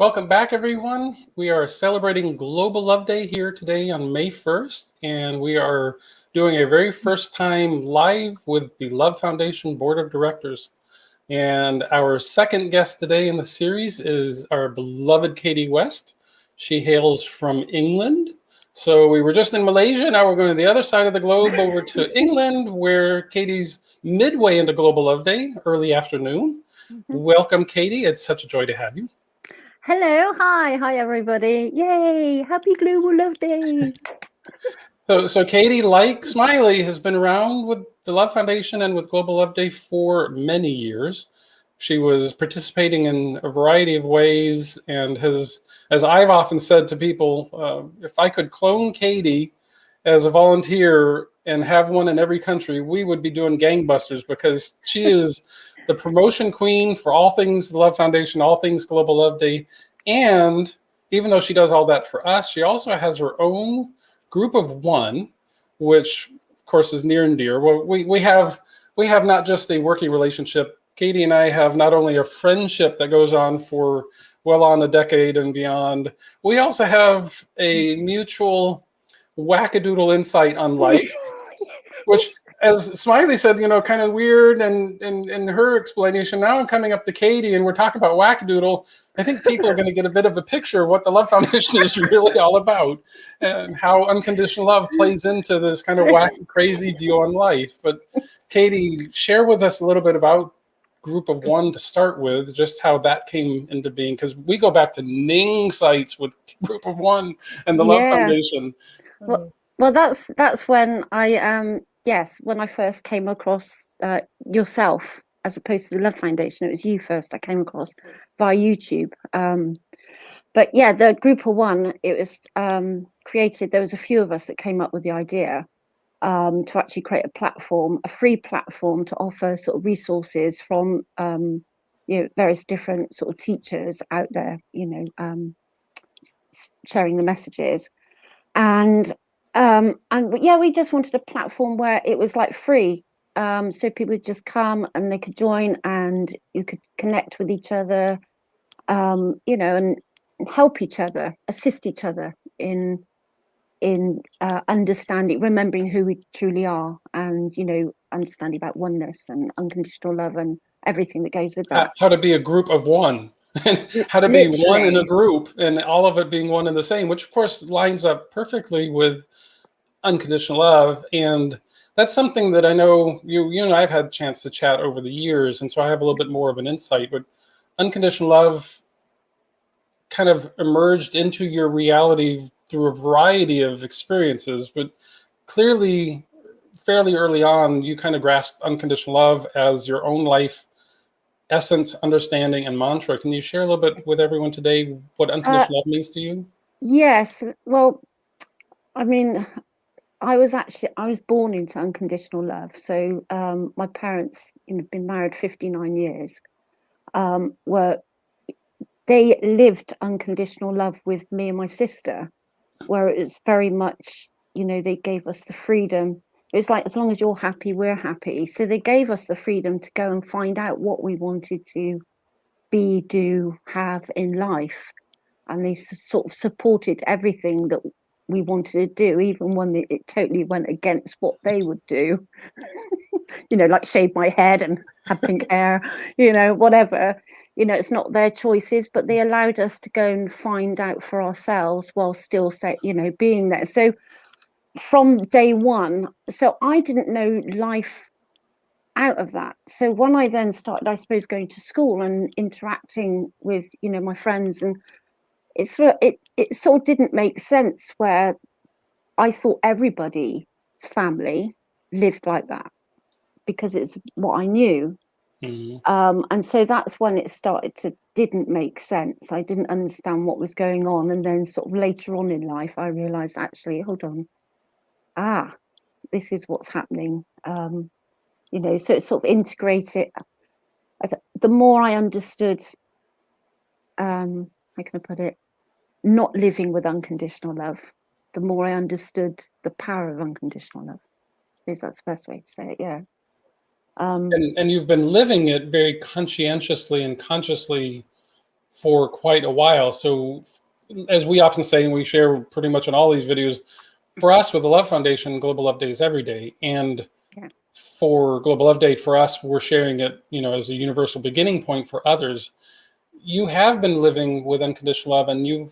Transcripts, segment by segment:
Welcome back, everyone. We are celebrating Global Love Day here today on May 1st, and we are doing a very first time live with the Love Foundation Board of Directors. And our second guest today in the series is our beloved Katy West. She hails from England. So we were just in Malaysia, now we're going to the other side of the globe over to England, where Katy's midway into Global Love Day, early afternoon. Welcome, Katy. It's such a joy to have you. Hello, hi everybody. Yay, happy Global Love Day. So Katy, like Smiley, has been around with the Love Foundation and with Global Love Day for many years. She was participating in a variety of ways and has, as I've often said to people, if I could clone Katy as a volunteer and have one in every country, we would be doing gangbusters, because she is the promotion queen for all things the Love Foundation, all things Global Love Day. And even though she does all that for us, she also has her own group of one, which of course is near and dear. Well, we have not just a working relationship. Katy and I have not only a friendship that goes on for well on a decade and beyond, we also have a mutual wackadoodle insight on life, which, as Smiley said, kind of weird, and in her explanation, now I'm coming up to Katy and we're talking about wackadoodle. I think people are going to get a bit of a picture of what the Love Foundation is really all about and how unconditional love plays into this kind of wacky, crazy view on life. But Katy, share with us a little bit about Group of One to start with, just how that came into being, because we go back to Ning sites with Group of One and the Love Foundation. Well, that's when I when I first came across yourself, as opposed to the Love Foundation. It was you first I came across via YouTube. But yeah, the Group of One, it was created. There was a few of us that came up with the idea to actually create a platform, a free platform, to offer sort of resources from various different sort of teachers out there, sharing the messages. And yeah, we just wanted a platform where it was like free, so people would just come and they could join, and you could connect with each other, and help each other, assist each other in understanding, remembering who we truly are, and understanding about oneness and unconditional love and everything that goes with that. How to be a group of one. And how to be one in a group, and all of it being one and the same, which of course lines up perfectly with unconditional love. And that's something that I know you and I've had a chance to chat over the years, and so I have a little bit more of an insight. But unconditional love kind of emerged into your reality through a variety of experiences, but clearly fairly early on you kind of grasped unconditional love as your own life essence, understanding, and mantra. Can you share a little bit with everyone today what unconditional love means to you? Yes. Well, I mean, I was born into unconditional love. So my parents, been married 59 years, they lived unconditional love with me and my sister, where it was very much, they gave us the freedom. It's like, as long as you're happy, we're happy. So they gave us the freedom to go and find out what we wanted to be, do, have in life. And they sort of supported everything that we wanted to do, even when it totally went against what they would do. Like shave my head and have pink hair, whatever. It's not their choices, but they allowed us to go and find out for ourselves while still being there. So from day one, so I didn't know life out of that. So when I then started, I suppose, going to school and interacting with, my friends, and it sort of didn't make sense, where I thought everybody's family lived like that because it's what I knew. And so that's when it didn't make sense. I didn't understand what was going on. And then sort of later on in life, I realized, actually, hold on. This is what's happening. So it's sort of integrated. The more I understood, how can I put it, not living with unconditional love, the more I understood the power of unconditional love. I suppose that's the best way to say it, yeah. And you've been living it very conscientiously and consciously for quite a while. So, as we often say, and we share pretty much in all these videos, for us with the Love Foundation, Global Love Day is every day. And Yeah. for Global Love Day, for us, we're sharing it, as a universal beginning point for others. You have been living with unconditional love, and you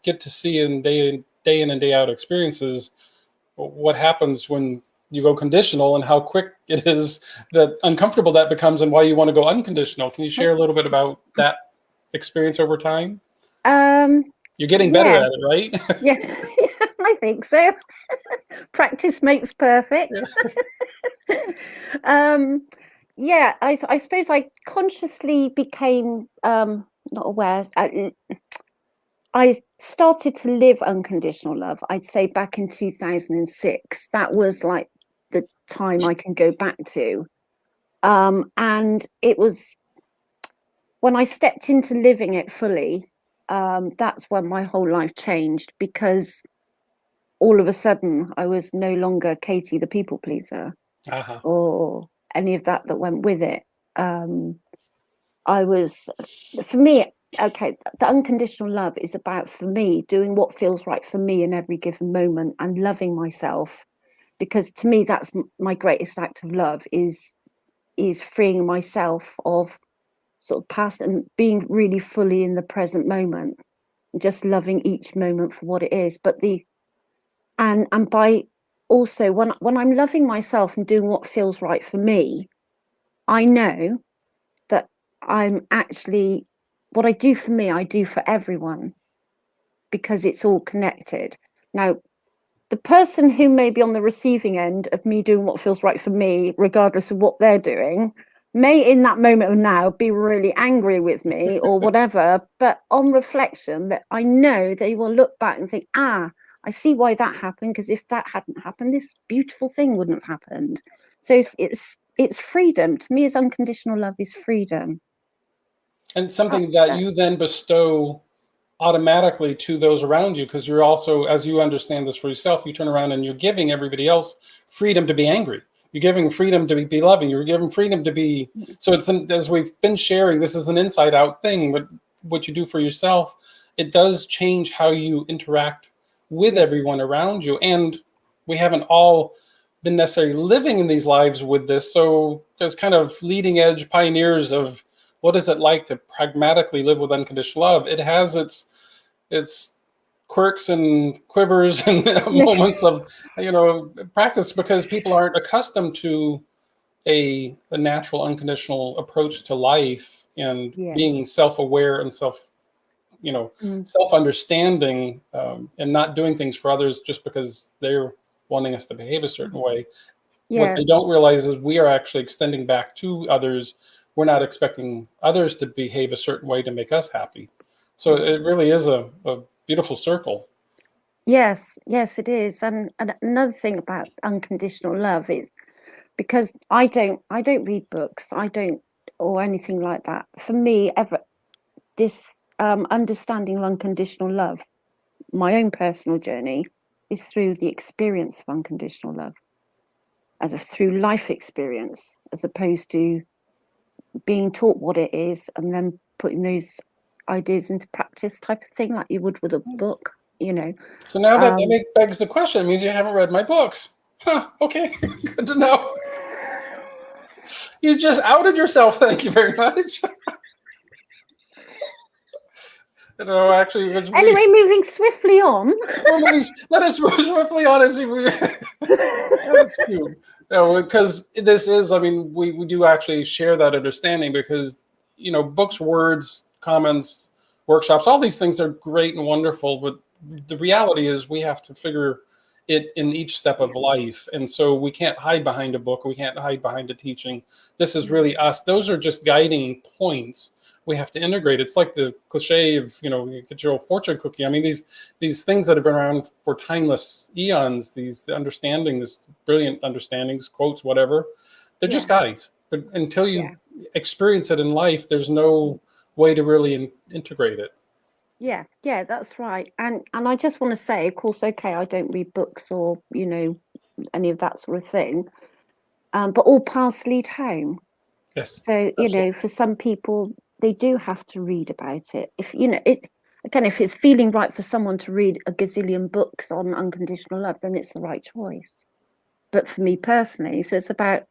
get to see in day in and day out experiences what happens when you go conditional and how quick it is that uncomfortable that becomes and why you want to go unconditional. Can you share a little bit about that experience over time? You're getting better Yeah. at it, right? Yeah, I think so. Practice makes perfect. Yeah, I suppose I consciously became not aware. I started to live unconditional love, I'd say back in 2006. That was like the time I can go back to. And it was when I stepped into living it fully, that's when my whole life changed, because all of a sudden I was no longer Katy the people pleaser Uh-huh. or any of that went with it. I was, for me, okay, the unconditional love is about, for me, doing what feels right for me in every given moment and loving myself, because to me that's my greatest act of love, is freeing myself of sort of past and being really fully in the present moment, just loving each moment for what it is. But and by also when I'm loving myself and doing what feels right for me, I know that I'm actually, what I do for me, I do for everyone, because it's all connected. Now, the person who may be on the receiving end of me doing what feels right for me, regardless of what they're doing, may in that moment of now be really angry with me or whatever, but on reflection, that I know they will look back and think, I see why that happened, because if that hadn't happened, this beautiful thing wouldn't have happened. So it's freedom. To me, as unconditional love is freedom. And something that you then bestow automatically to those around you, because you're also, as you understand this for yourself, you turn around and you're giving everybody else freedom to be angry. You're giving freedom to be loving. You're giving freedom to be. So it's as we've been sharing, this is an inside out thing, but what you do for yourself, it does change how you interact with everyone around you. And we haven't all been necessarily living in these lives with this. So as kind of leading edge pioneers of what is it like to pragmatically live with unconditional love, it has its quirks and quivers and moments of practice, because people aren't accustomed to a natural unconditional approach to life and being self-aware and self-understanding, and not doing things for others just because they're wanting us to behave a certain way. What they don't realize is we are actually extending back to others. We're not expecting others to behave a certain way to make us happy. So it really is a beautiful circle. Yes, it is. And another thing about unconditional love is, because I don't read books, I don't, or anything like that. For me, ever this understanding of unconditional love, my own personal journey, is through the experience of unconditional love, through life experience, as opposed to being taught what it is and then putting those ideas into practice, type of thing, like you would with a book. So now that begs the question, it means you haven't read my books. Huh, okay, good to know. You just outed yourself. Thank you very much. Actually, anyway, moving swiftly on. Let us move swiftly on as we. That's cute. Because this is, we do actually share that understanding, because, books, words, comments, workshops, all these things are great and wonderful, but the reality is we have to figure it in each step of life. And so we can't hide behind a book. We can't hide behind a teaching. This is really us. Those are just guiding points. We have to integrate. It's like the cliche of, you get your old fortune cookie. These things that have been around for timeless eons, these understandings, brilliant understandings, quotes, whatever, they're just guides. But until you experience it in life, there's no way to really integrate it. Yeah, that's right. And I just want to say, of course, okay, I don't read books or, any of that sort of thing. But all paths lead home. Yes. So, for some people, they do have to read about it. If you know it, again, if it's feeling right for someone to read a gazillion books on unconditional love, then it's the right choice. But for me personally, so it's about,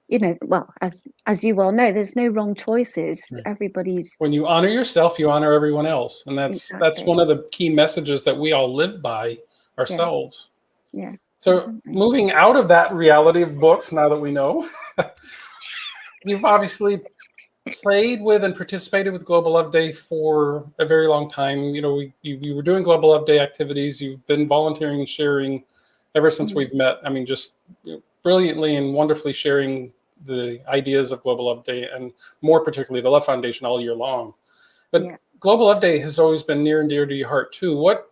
you know, well, as you well know, there's no wrong choices. Right. Everybody's When you honor yourself, you honor everyone else, and that's exactly. one of the key messages that we all live by ourselves. Yeah. So Definitely. moving out of that reality of books, now that we know, you've obviously played with and participated with Global Love Day for a very long time. You know, you were doing Global Love Day activities. You've been volunteering and sharing ever since we've met. I mean, just brilliantly and wonderfully sharing the ideas of Global Love Day, and more particularly the Love Foundation, all year long. But Yeah. Global Love Day has always been near and dear to your heart too. What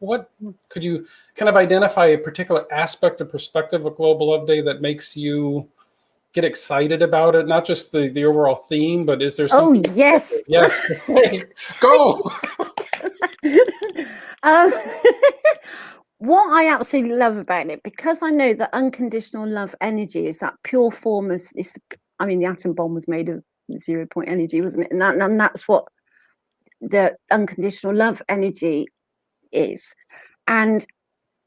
could you kind of identify a particular aspect or perspective of Global Love Day that makes you get excited about it? Not just the overall theme, but is there Oh something? yes. Yes. Go. um, what I absolutely love about it, because I know that unconditional love energy is that pure form of is. I mean, the atom bomb was made of 0 point energy, wasn't it? And that's what the unconditional love energy is. And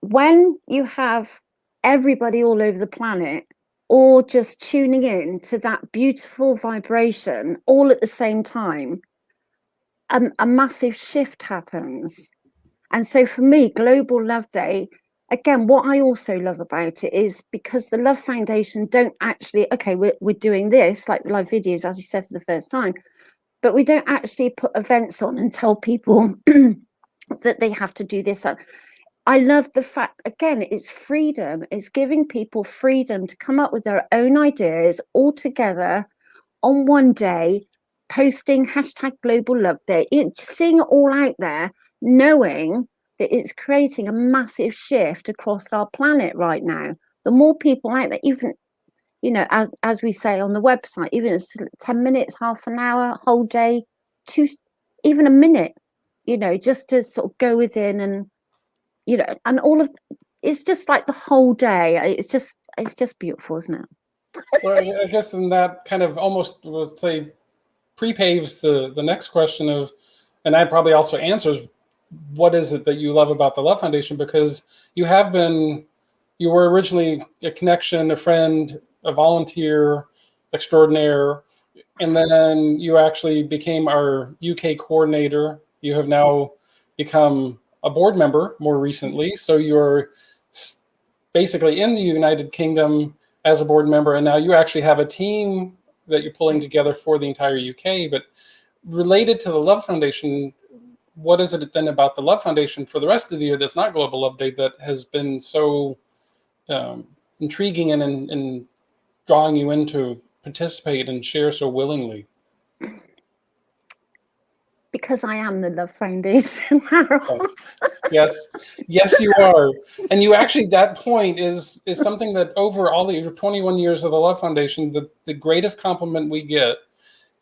when you have everybody all over the planet all just tuning in to that beautiful vibration all at the same time, a massive shift happens. And so for me, Global Love Day, again, what I also love about it is because the Love Foundation don't actually, okay, we're doing this, like live videos, as you said, for the first time, but we don't actually put events on and tell people that they have to do this, that. I love the fact, again, it's freedom. It's giving people freedom to come up with their own ideas all together on one day, posting hashtag Global Love Day, just seeing it all out there, knowing that it's creating a massive shift across our planet right now. The more people out there, even, you know, as we say on the website, even it's 10 minutes, half an hour, whole day, even a minute, you know, just to sort of go within and, you know, and all of it's just like the whole day. It's just beautiful, isn't it? Well, I guess in that kind of almost, let's say, prepaves the next question of, and that probably also answers, what is it that you love about the Love Foundation? Because you were originally a connection, a friend, a volunteer extraordinaire, and then you actually became our UK coordinator. You have now become a board member more recently. So you're basically in the United Kingdom as a board member, and now you actually have a team that you're pulling together for the entire UK. But related to the Love Foundation, what is it then about the Love Foundation for the rest of the year that's not Global Love Day that has been so intriguing and drawing you in to participate and share so willingly? Because I am the Love Foundation, Harold. Yes, yes, you are. And you actually, that point is something that over all the 21 years of the Love Foundation, the greatest compliment we get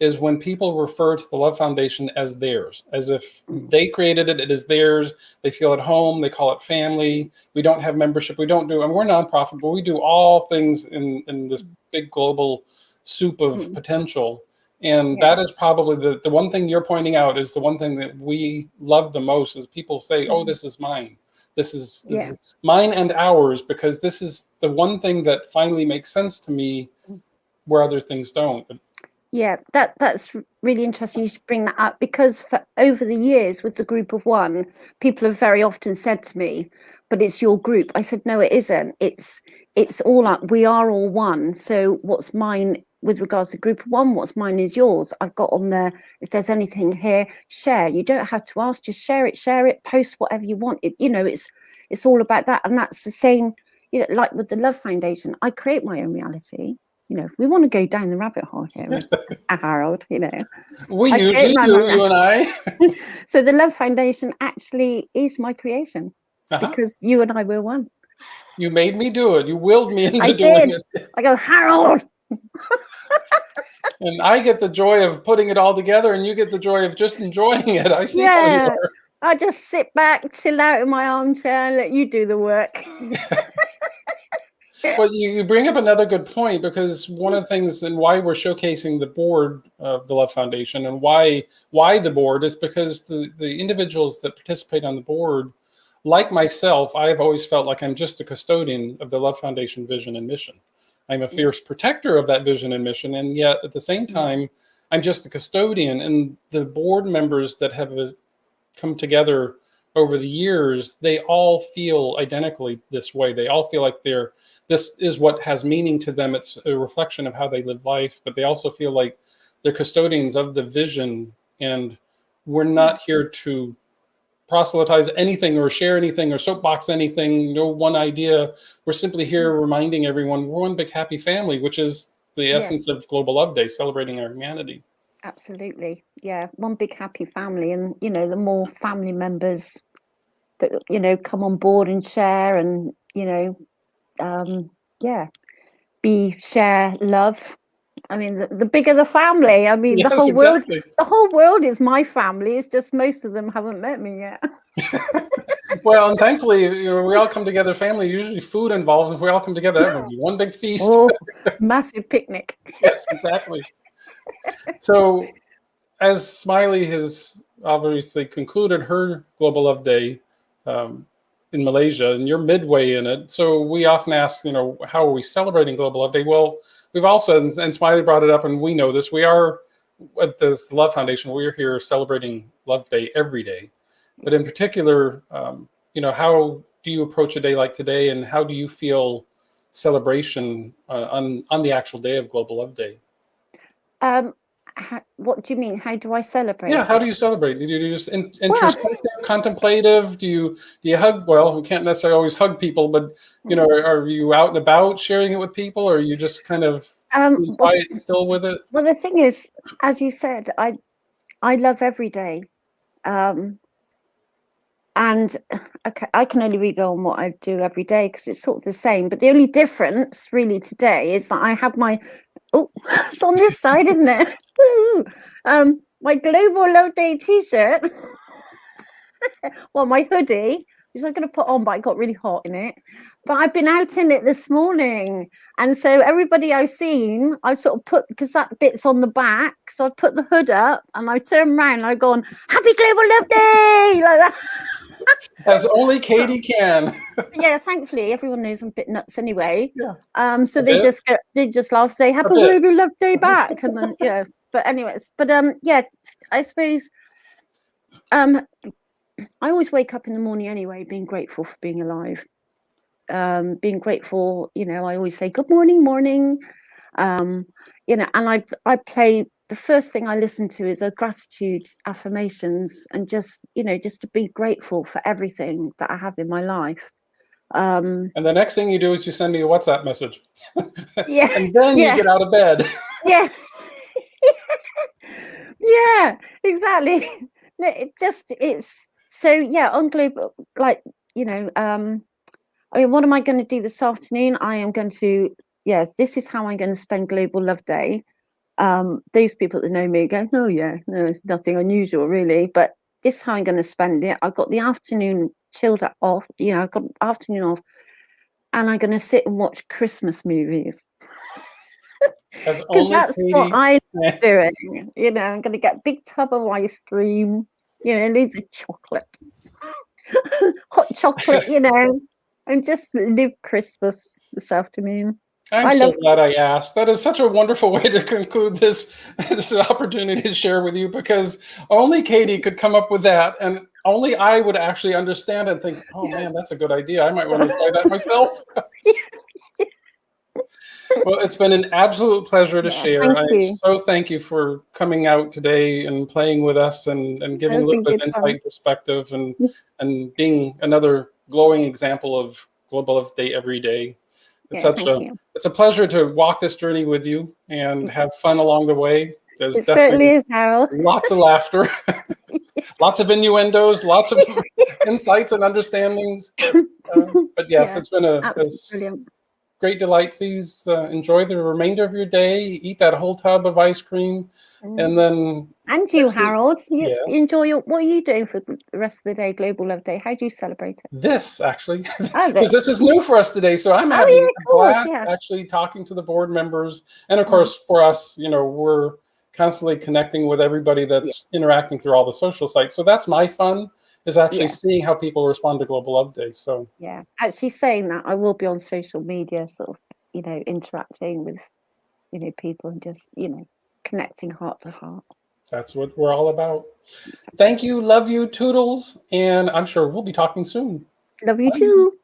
is when people refer to the Love Foundation as theirs, as if they created it, it is theirs. They feel at home, they call it family. We don't have membership, we don't do, and we're nonprofit, but we do all things in this big global soup of potential. And that is probably the one thing you're pointing out is the one thing that we love the most is people say, oh, this is mine. This is mine and ours, because this is the one thing that finally makes sense to me where other things don't. Yeah, that's really interesting you should bring that up, because for over the years with the group of one, people have very often said to me, but it's your group. I said, no, it isn't. It's all up. We are all one. So what's mine with regards to group of one, what's mine is yours. I've got on there, if there's anything here, share. You don't have to ask, just share it, post whatever you want. It, you know, it's all about that. And that's the same, you know, like with the Love Foundation, I create my own reality. You know, if we want to go down the rabbit hole here, Harold, you know. We usually do, you and I. So the Love Foundation actually is my creation because you and I were one. You made me do it. You willed me into doing it. I go, Harold. And I get the joy of putting it all together, and you get the joy of just enjoying it. I see how you are. I just sit back, chill out in my armchair, and let you do the work. Well, you bring up another good point, because one of the things and why we're showcasing the board of the Love Foundation, and why the board, is because the individuals that participate on the board, like myself, I've always felt like I'm just a custodian of the Love Foundation vision and mission. I'm a fierce protector of that vision and mission, and yet at the same time, I'm just a custodian. And the board members that have come together over the years, they all feel identically this way. They all feel like this is what has meaning to them. It's a reflection of how they live life, but they also feel like they're custodians of the vision. And we're not here to proselytize anything or share anything or soapbox anything, no one idea. We're simply here reminding everyone we're one big happy family, which is the essence of Global Love Day, celebrating our humanity. Absolutely. Yeah. One big happy family. And, you know, the more family members that, you know, come on board and share and, you know, share love. I mean, the bigger the family. I mean, Yes, the whole exactly. world, the whole world is my family. It's just most of them haven't met me yet. Well, and thankfully, you know, we all come together, family, usually food involved. If we all come together, that would be one big feast. Oh, massive picnic. Yes, exactly. So, as Smiley has obviously concluded her Global Love Day in Malaysia, and you're midway in it, so we often ask, you know, how are we celebrating Global Love Day? Well, we've also, and Smiley brought it up, and we know this, we are, at this Love Foundation, we're here celebrating Love Day every day. But in particular, you know, how do you approach a day like today, and how do you feel celebration on the actual day of Global Love Day? What do you mean? How do I celebrate? Yeah, how do you celebrate? Do you just introspective, contemplative? Do you hug? Well, we can't necessarily always hug people, but you know, are you out and about sharing it with people, or are you just kind of quiet, still with it? Well, the thing is, as you said, I love every day, and okay, I can only really go on what I do every day because it's sort of the same. But the only difference, really, today is that I have my it's on this side, isn't it? My Global Love Day T-shirt. Well, my hoodie, which I'm going to put on, but I got really hot in it. But I've been out in it this morning, and so everybody I've seen, I sort of put, because that bit's on the back, so I put the hood up and I turn around and I go on, "Happy Global Love Day!" like that. As only Katy can. Yeah, thankfully everyone knows I'm a bit nuts anyway. Yeah. So they just laugh, say "Happy Global Love Day" back, and then yeah. But anyways, but yeah, I suppose I always wake up in the morning anyway, being grateful for being alive. Being grateful, you know, I always say good morning, morning. You know, and I play, the first thing I listen to is a gratitude affirmations, and just, you know, just to be grateful for everything that I have in my life. And the next thing you do is you send me a WhatsApp message. Yeah. And then you get out of bed. Yeah. Yeah, exactly. No, it's so, yeah, on global, like, you know, I mean, what am I going to do this afternoon? I am going to, yes, this is how I'm going to spend Global Love Day. Those people that know me go, oh yeah, no, it's nothing unusual really, but this is how I'm going to spend it. I've got the afternoon chilled off, you know, I've got the afternoon off, and I'm going to sit and watch Christmas movies. Because that's what I'm doing. You know, I'm going to get a big tub of ice cream, you know, loads of chocolate, hot chocolate, you know, and just live Christmas this afternoon. I'm so glad I asked. That is such a wonderful way to conclude this opportunity to share with you, because only Katy could come up with that, and only I would actually understand and think, oh man, that's a good idea. I might want to try that myself. Well, it's been an absolute pleasure to share. Thank you for coming out today and playing with us, and giving a little bit of insight and perspective, and being another glowing example of Global Love Day every day. It's a pleasure to walk this journey with you and have fun along the way. It certainly is, Harold. Lots of laughter, lots of innuendos, lots of insights and understandings. But yes, it's been a great delight. Please enjoy the remainder of your day. Eat that whole tub of ice cream, and then And you, Harold, you yes, enjoy your. What are you doing for the rest of the day? Global Love Day. How do you celebrate it? this actually, Oh, because this is new for us today. So I'm Oh having yeah, a of course, blast yeah. actually talking to the board members, and of course for us, we're constantly connecting with everybody Yeah, that's interacting through all the social sites. So that's my fun, is actually yeah, seeing how people respond to Global Love Day. So yeah. Actually, saying that, I will be on social media, sort of, interacting with, people and just, connecting heart to heart. that's what we're all about. Exactly. Thank you, love you, toodles, and I'm sure we'll be talking soon. Love you Bye. too.